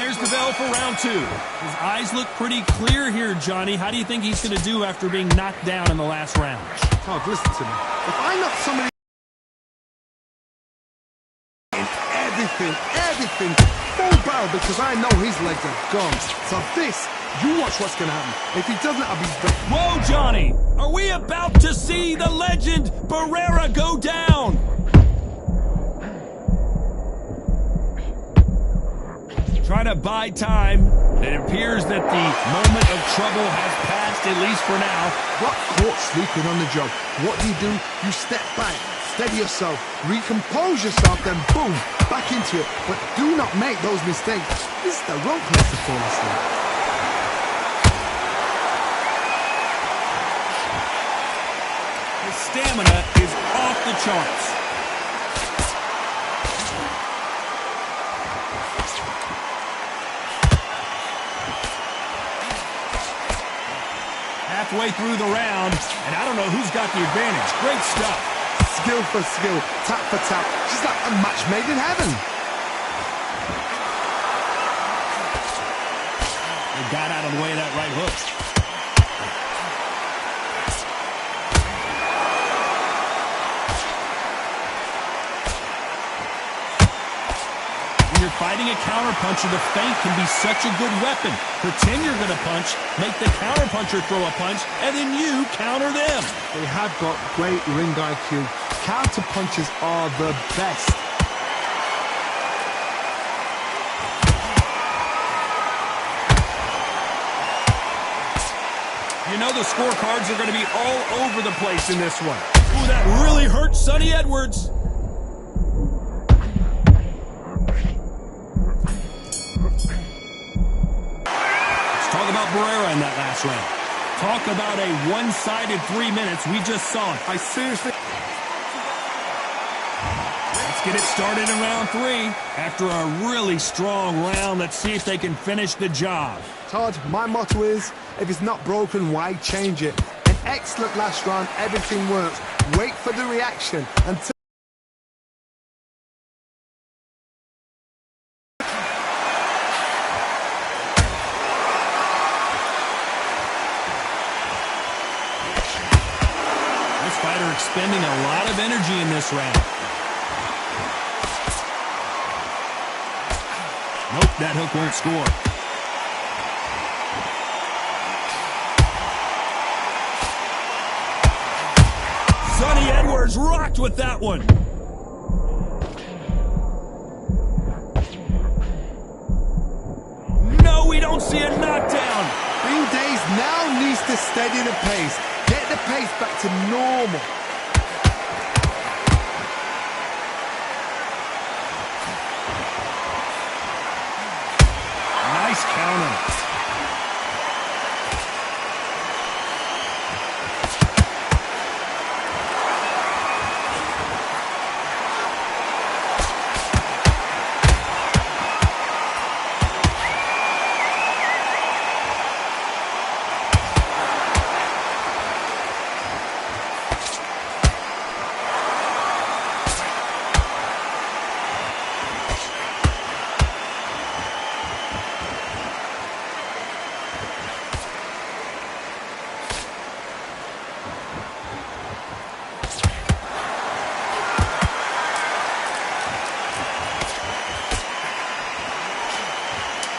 There's the bell for round two. His eyes look pretty clear here, Johnny. How do you think he's going to do after being knocked down in the last round? Todd, listen to me. If I knock somebody in everything, full barrel, because I know his legs are gone. So this, you watch what's going to happen. If he doesn't, I'll be back. Whoa, Johnny! Are we about to see the legend Barrera go down? Trying to buy time. It appears that the moment of trouble has passed, at least for now. Got caught sleeping on the job. What do? You step back, steady yourself, recompose yourself, then boom, back into it. But do not make those mistakes. This is the wrong place to fall asleep. His stamina is off the charts. Halfway through the round, and I don't know who's got the advantage. Great stuff. Skill for skill, tap for tap. She's like a match made in heaven. They got out of the way of that right hook. When you're fighting a counterpuncher, the feint can be such a good weapon. Pretend you're going to punch, make the counterpuncher throw a punch, and then you counter them. They have got great ring IQ. Counterpunchers are the best. You know the scorecards are going to be all over the place in this one. Ooh, that really hurt Sonny Edwards. Talk about Barrera in that last round. Talk about a one-sided 3 minutes. We just saw it. I seriously... Let's get it started in round three. After a really strong round, let's see if they can finish the job. Todd, my motto is, if it's not broken, why change it? An excellent last round, everything works. Wait for the reaction until... Fighter expending a lot of energy in this round. Nope, that hook won't score. Sonny Edwards rocked with that one. No, we don't see a knockdown. Bing Days now needs to steady the pace. Get the pace back to normal. Nice counter.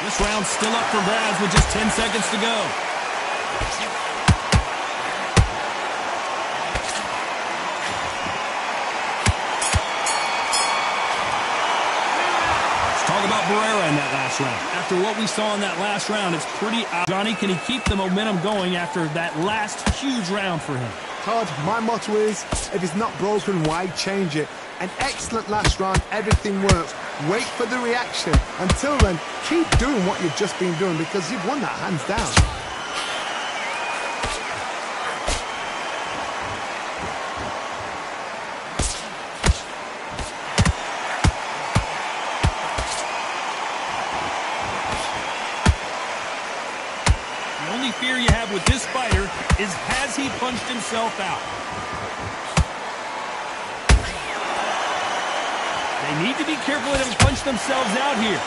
This round's still up for grabs with just 10 seconds to go. Let's talk about Barrera in that last round. After what we saw in that last round, it's pretty obvious. Johnny, can he keep the momentum going after that last huge round for him? Todd, my motto is, if it's not broken, why change it? An excellent last round, everything works. Wait for the reaction. Until then, keep doing what you've just been doing because you've won that hands down. The only fear you have with this fighter is, has he punched himself out? They need to be careful they don't punch themselves out here.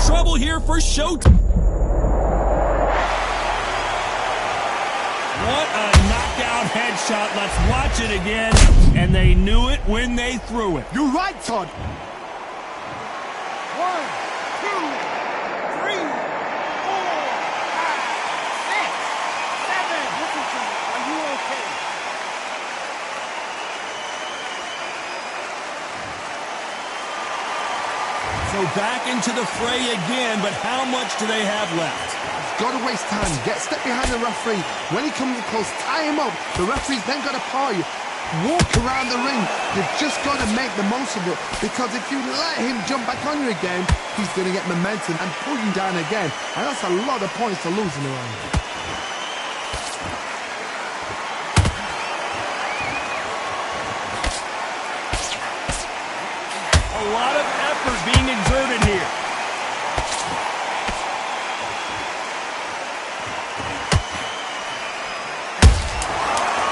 trouble here for Showtime. What a knockout headshot. Let's watch it again. And they knew it when they threw it. You're right, Todd. 1, 2, 3, 4, 5, 6, 7. Listen to me. Are you okay? So back into the fray again, but how much do they have left? Got to waste time. Step behind the referee. When he comes close, tie him up. The referee's then got to paw you. Walk around the ring. You've just got to make the most of it. Because if you let him jump back on you again, he's going to get momentum and pull you down again. And that's a lot of points to lose in the round. A lot of effort being exerted here.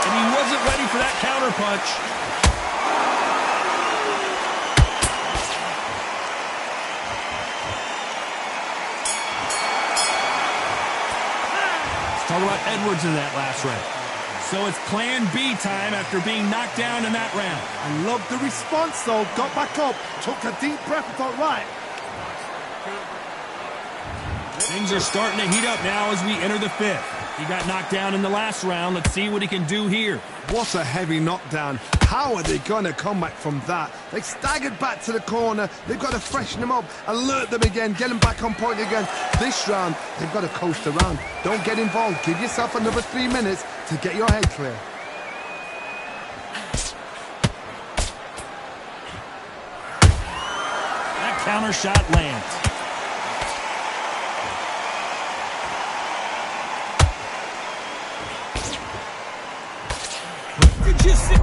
And he wasn't ready for that counter punch. Let's talk about Edwards in that last round. So it's plan B time after being knocked down in that round. I love the response, though. Got back up, took a deep breath, and thought, right. Things are starting to heat up now as we enter the fifth. He got knocked down in the last round. Let's see what he can do here. What a heavy knockdown. How are they going to come back from that? They staggered back to the corner. They've got to freshen them up, alert them again, get them back on point again. This round, they've got to coast around. Don't get involved. Give yourself another 3 minutes to get your head clear. That counter shot lands. Did you see?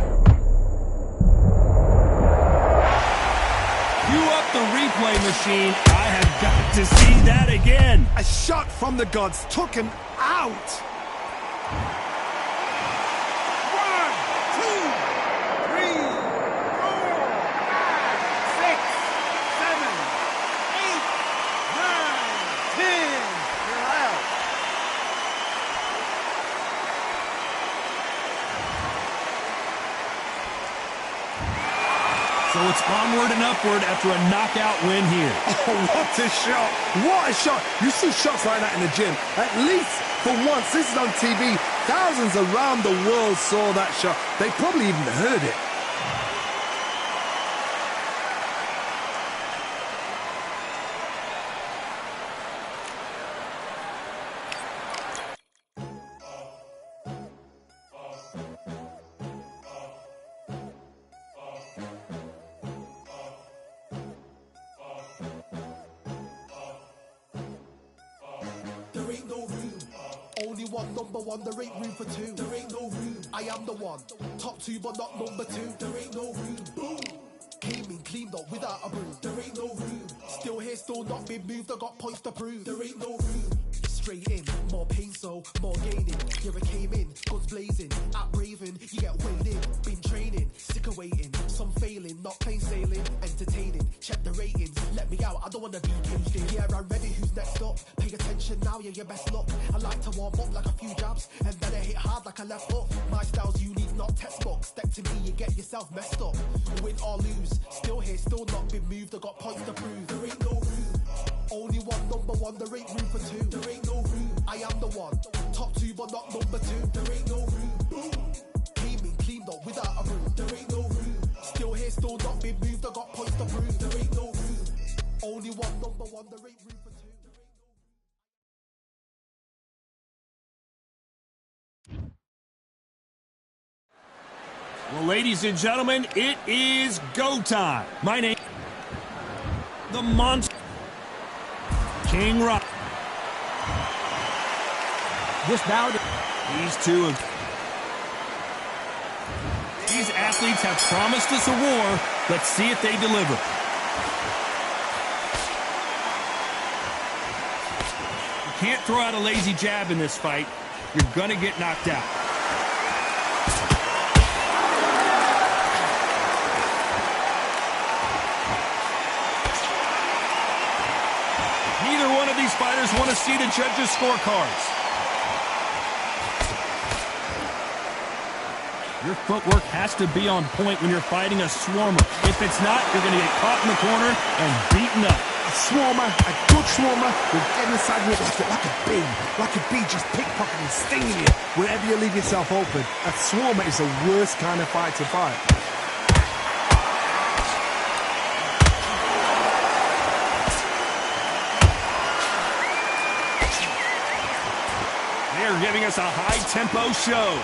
Cue up the replay machine. I have got to see that again. A shot from the gods took him out. 1, 2, 3, 4, 5, 6, 7, 8, 9, 10. You're out. So it's onward and upward after a knockout win here. Oh, what a shot. What a shot. You see shots like that in the gym. At least for once, this is on TV. Thousands around the world saw that shot. They probably even heard it. There ain't no room. Only one number one, there ain't room for two. There ain't no room. I am the one. Top two, but not number two. There ain't no room. Boom. Came in, cleaned up without a broom. There ain't no room. Still here, still not been moved. I got points to prove. There ain't no room. Straight in, more pain, so more gaining. Here I came in, guns blazing. At Raven, you get weighed in. Been training, sick of waiting. Some failing, not plain sailing. Entertaining, check the ratings. Let me out, I don't wanna be caged in. Yeah, I'm ready, who's next up? Pay attention now, yeah, your best luck. I like to warm up like a few jabs, and then I hit hard like a left hook. My style's unique, not textbook. Step to me, you get yourself messed up. Win or lose, still here, still not been moved. I got points to prove. There ain't no room. Only one number one, there ain't room for two. There ain't no room. I am the one. Top two, but not number two. There ain't no room. Boom. Came in, cleaned up without a broom. There ain't no room. Still here, still not been moved. I got points to prove. There ain't no room. Only one number one, there ain't room for two. Well, ladies and gentlemen, it is go time. My name, the Monster, King Rock. This bout, these athletes have promised us a war. Let's see if they deliver. You can't throw out a lazy jab in this fight. You're gonna get knocked out. to see the judges' scorecards. Your footwork has to be on point when you're fighting a swarmer. If it's not, you're going to get caught in the corner and beaten up. A swarmer, a good swarmer, will get inside you like a bee just pickpocketing, stinging you wherever you leave yourself open. A swarmer is the worst kind of fight to fight. They're giving us a high-tempo show.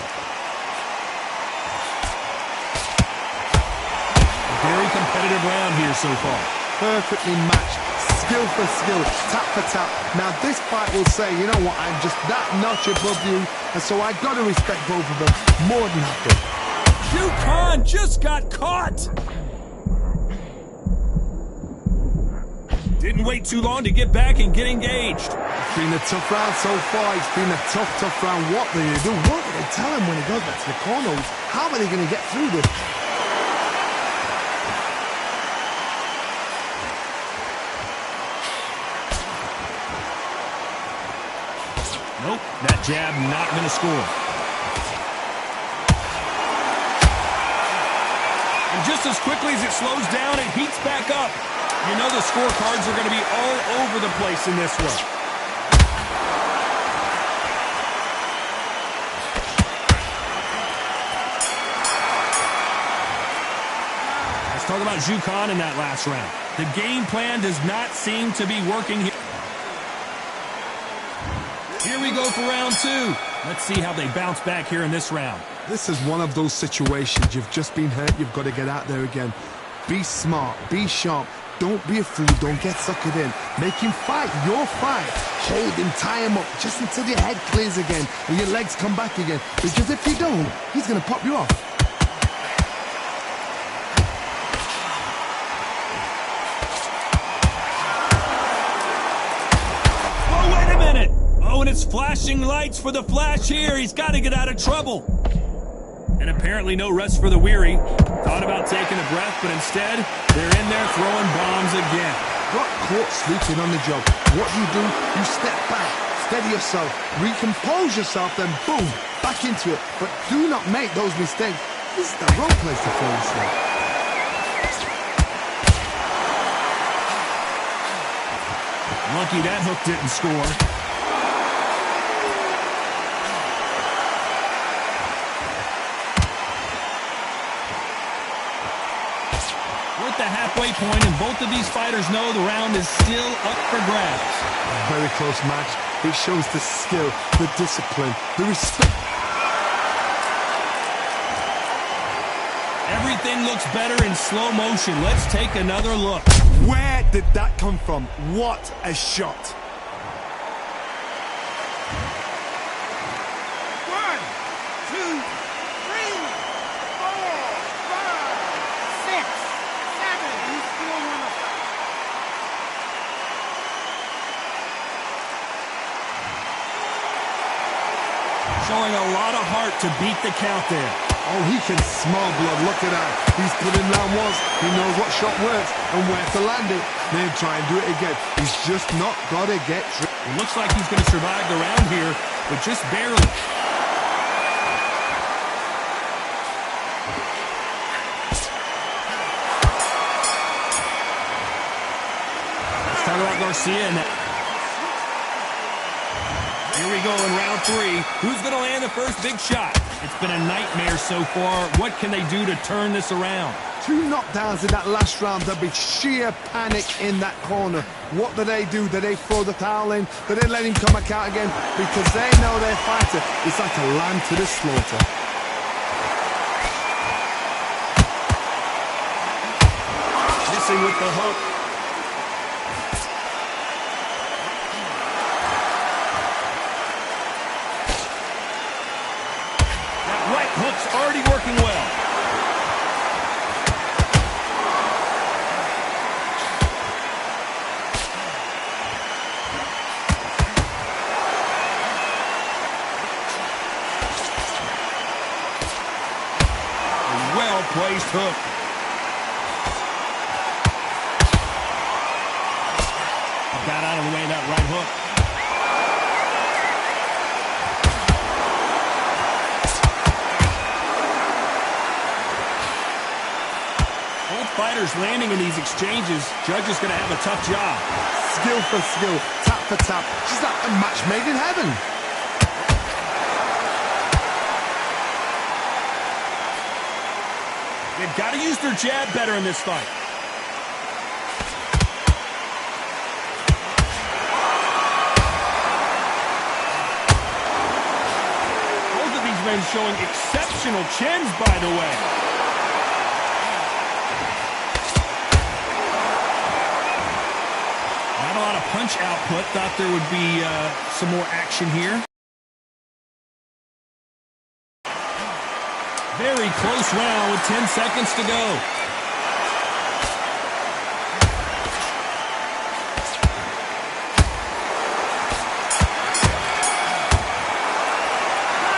Very competitive round here so far. Perfectly matched, skill for skill, tap for tap. Now this fight will say, you know what, I'm just that notch above you, and so I've got to respect both of them more than happy. Khan just got caught. Didn't wait too long to get back and get engaged. It's been a tough round so far. It's been a tough round. What do they do? What do they tell him when he goes back to the corners? How are they going to get through this? Nope, that jab not going to score. And just as quickly as it slows down, it heats back up. You know the scorecards are going to be all over the place in this one. Let's talk about Khan in that last round. The game plan does not seem to be working here. Here we go for round two. Let's see how they bounce back here in this round. This is one of those situations. You've just been hurt. You've got to get out there again. Be smart. Be sharp. Don't be a fool. Don't get suckered in. Make him fight your fight. Hold him. Tie him up just until your head clears again and your legs come back again. Because if you don't, he's going to pop you off. Oh, and it's flashing lights for the Flash here. He's got to get out of trouble. And apparently no rest for the weary. Thought about taking a breath, but instead, they're in there throwing bombs again. Got caught sleeping on the job. What do? You step back, steady yourself, recompose yourself, then boom, back into it. But do not make those mistakes. This is the wrong place to fall asleep. Lucky that hook didn't score. We're at the halfway point, and both of these fighters know the round is still up for grabs. Very close match. It shows the skill, the discipline, the respect. Everything looks better in slow motion. Let's take another look. Where did that come from? What a shot. 1, 2, 3, 4, 5, 6, 7. He's still on the fight. Showing a lot of heart to beat the count there. Oh, he can smell blood. Look at that. He's put in round once. He knows what shot works and where to land it. Then try and do it again. He's just not got to get tricked. It looks like he's going to survive the round here, but just barely. Let's talk about Garcia and that. Here we go in round three. Who's going to land the first big shot? It's been a nightmare so far. What can they do to turn this around? 2 knockdowns in that last round. There'll be sheer panic in that corner. What do? Do they throw the towel in? Do they let him come back out again? Because they know their fighter is like a lamb to the slaughter. Missing with the hook. Hook's already working well. A well-placed hook. Got out of the way of that right hook. fighters landing in these exchanges, Judge is going to have a tough job. Skill for skill, tap for tap. She's like a match made in heaven. They've got to use their jab better in this fight. Both of these men showing exceptional chins, by the way. Not a lot of punch output. Thought there would be some more action here. Very close round with 10 seconds to go.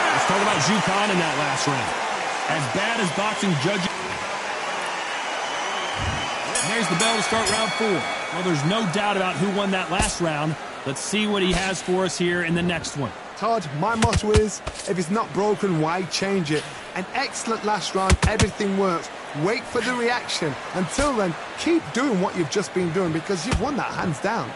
Let's talk about Zhu Khan in that last round. As bad as boxing judges. And there's the bell to start round 4. Well, there's no doubt about who won that last round. Let's see what he has for us here in the next one. Todd, my motto is, if it's not broken, why change it? An excellent last round, everything works. Wait for the reaction. Until then, keep doing what you've just been doing because you've won that hands down.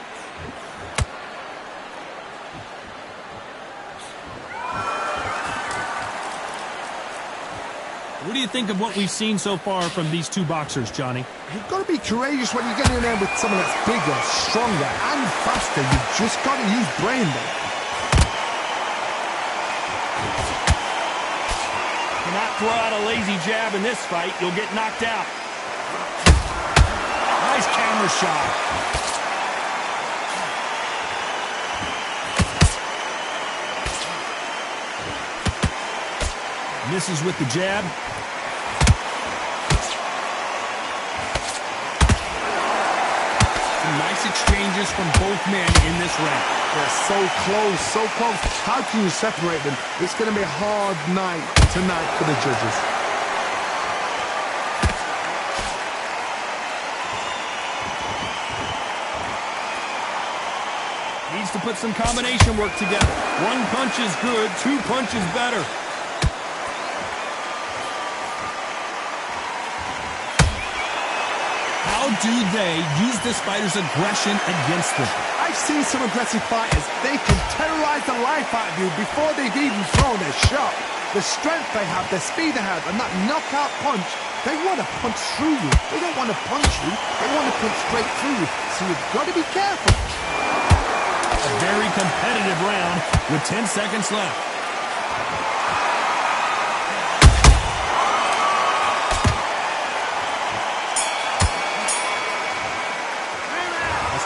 What do you think of what we've seen so far from these two boxers, Johnny? You've got to be courageous when you get in there with someone that's bigger, stronger, and faster. You've just got to use brain there. Cannot throw out a lazy jab in this fight. You'll get knocked out. Nice counter shot. Misses with the jab. Some nice exchanges from both men in this round. They're so close, so close. How can you separate them? It's going to be a hard night tonight for the judges. Needs to put some combination work together. One punch is good, two punches better. How do they use this fighter's aggression against them? I've seen some aggressive fighters. They can terrorize the life out of you before they've even thrown their shot. The strength they have, the speed they have, and that knockout punch, they want to punch through you. They don't want to punch you. They want to punch straight through you. So you've got to be careful. A very competitive round with 10 seconds left.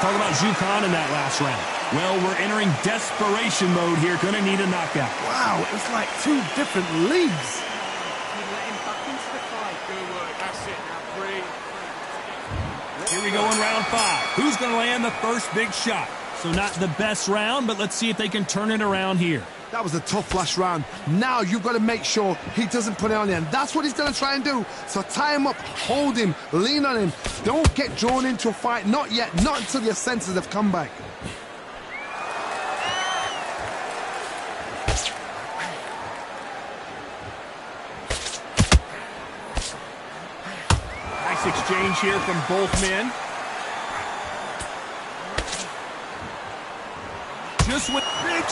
Talk about Zhu Khan in that last round. Well, we're entering desperation mode here. Gonna need a knockout. Wow, it's like two different leagues. Here we go in round 5. Who's gonna land the first big shot? So not the best round, but let's see if they can turn it around here. That was a tough last round. Now you've got to make sure he doesn't put it on you, and that's what he's going to try and do. So tie him up, hold him, lean on him. Don't get drawn into a fight. Not yet. Not until your senses have come back. Nice exchange here from both men. Just with big...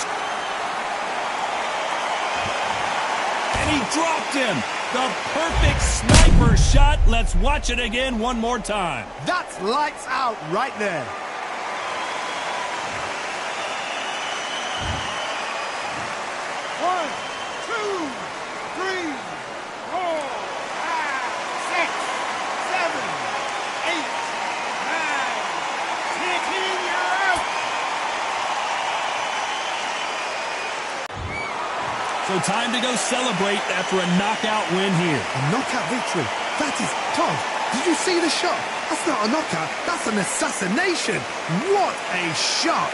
And he dropped him. The perfect sniper shot. Let's watch it again one more time. That's lights out right there. One, two, three, 4, 5, 6, 7, 8, 9, 10, you're out. So time to go celebrate after a knockout win here. A knockout victory. That is Todd. Did you see the shot? That's not a knockout. That's an assassination. What a shot.